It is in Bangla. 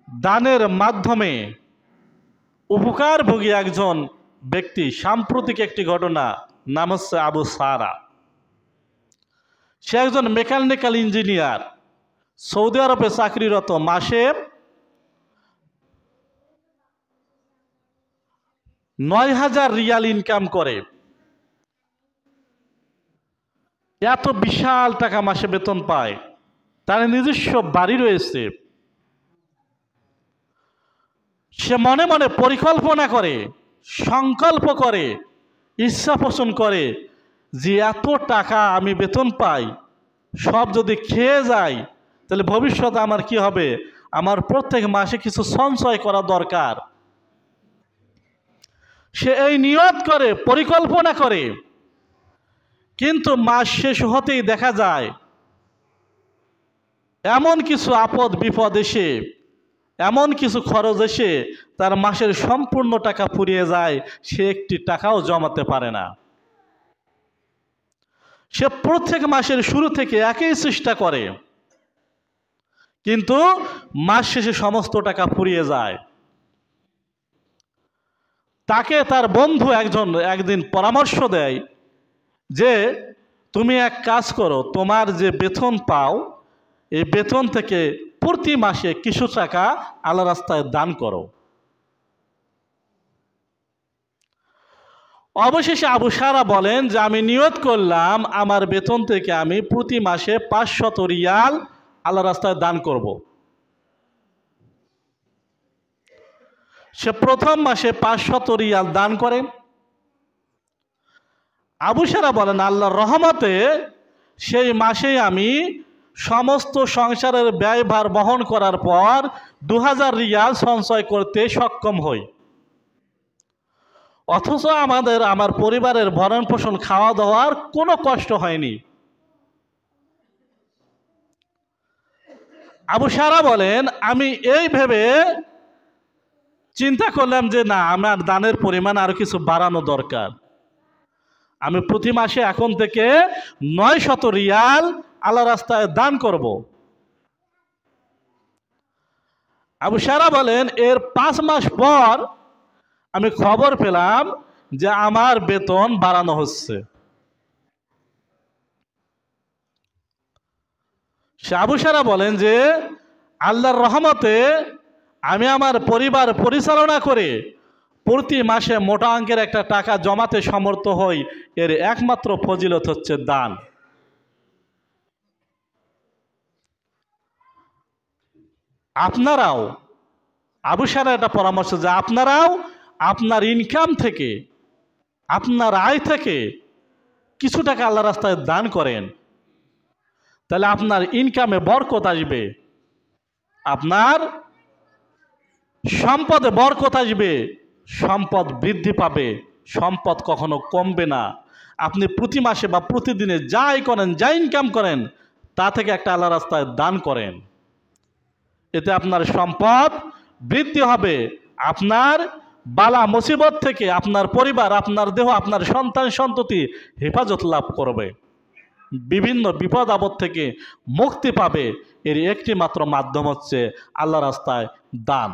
দানের মাধ্যমে উপকারভোগী একজন ব্যক্তি। সাম্প্রতিক একটি ঘটনা, নাম হচ্ছে আবু সারা। সে একজন মেকানিক্যাল ইঞ্জিনিয়ার, সৌদি আরবে চাকরিরত, মাসে ৯,০০০ রিয়াল ইনকাম করে। এত বিশাল টাকা মাসে বেতন পায়। তার নিজস্ব বাড়ি রয়েছে। সে মনে মনে পরিকল্পনা করে, সংকল্প করে, ইচ্ছা পোষণ করে যে এত টাকা আমি বেতন পাই, সব যদি খেয়ে যাই তাহলে ভবিষ্যতে আমার কি হবে, আমার প্রত্যেক মাসে কিছু সঞ্চয় করা দরকার। সে এই নিয়ত করে, পরিকল্পনা করে, কিন্তু মাস শেষ হতেই দেখা যায় এমন কিছু আপদ বিপদ এসে, এমন কিছু খরচ এসে তার মাসের সম্পূর্ণ টাকা ফুরিয়ে যায়। সে একটি টাকাও জমাতে পারে না। সে প্রত্যেক মাসের শুরু থেকে একই চেষ্টা করে, কিন্তু মাস শেষে সমস্ত টাকা ফুরিয়ে যায়। তাকে তার বন্ধু একদিন পরামর্শ দেয় যে তুমি এক কাজ করো, তোমার যে বেতন পাও এই বেতন থেকে প্রতি মাসে কিছু টাকা আল্লাহ রাস্তায় দান করো। অবশেষে আবু সারা বলেন যে আমি নিয়ত করলাম আমার বেতন থেকে আমি প্রতি মাসে ৫০০ রিয়াল আল্লাহ রাস্তায় দান করব। সে প্রথম মাসে ৫০০ রিয়াল দান করে। আবু সারা বলেন আল্লাহর রহমতে সেই মাসেই আমি সমস্ত সংসারের ব্যয়ভার বহন করার পর ২,০০০ রিয়াল সঞ্চয় করতে সক্ষম হই। অথচ আমার পরিবারের ভরণ পোষণ, খাওয়া দাওয়ার কোনো কষ্ট হয়নি। আবু সারা বলেন আমি এই ভেবে চিন্তা করলাম যে না, আমার দানের পরিমাণ আরো কিছু বাড়ানো দরকার। আমি প্রতি মাসে এখন থেকে ৯০০ রিয়াল আল্লাহ রাস্তায় দান করব। আবু সারা বলেন এর ৫ মাস পর আমি খবর পেলাম যে আমার বেতন বাড়ানো হচ্ছে। সে আবু সারা বলেন যে আল্লাহর রহমতে আমি আমার পরিবার পরিচালনা করে প্রতি মাসে মোটা অঙ্কের একটা টাকা জমাতে সমর্থ হই। এর একমাত্র ফজিলত হচ্ছে দান। আপনারাও, আবু সারা একটা পরামর্শ যে আপনারাও আপনার ইনকাম থেকে, আপনার আয় থেকে কিছু টাকা আল্লাহ রাস্তায় দান করেন, তাহলে আপনার ইনকামে বরকত আসবে, আপনার সম্পদে বরকত আসবে, সম্পদ বৃদ্ধি পাবে, সম্পদ কখনো কমবে না। আপনি প্রতি মাসে বা প্রতিদিনে যাই করেন, যা ইনকাম করেন, তা থেকে একটা আল্লাহ রাস্তায় দান করেন। এতে আপনার সম্পদ বৃদ্ধি হবে, আপনার বালা মুসিবত থেকে আপনার পরিবার, আপনার দেহ, আপনার সন্তান সন্ততি হেফাজত লাভ করবে, বিভিন্ন বিপদ আপদ থেকে মুক্তি পাবে। এর একটি মাত্র মাধ্যম হচ্ছে আল্লাহ রাস্তায় দান।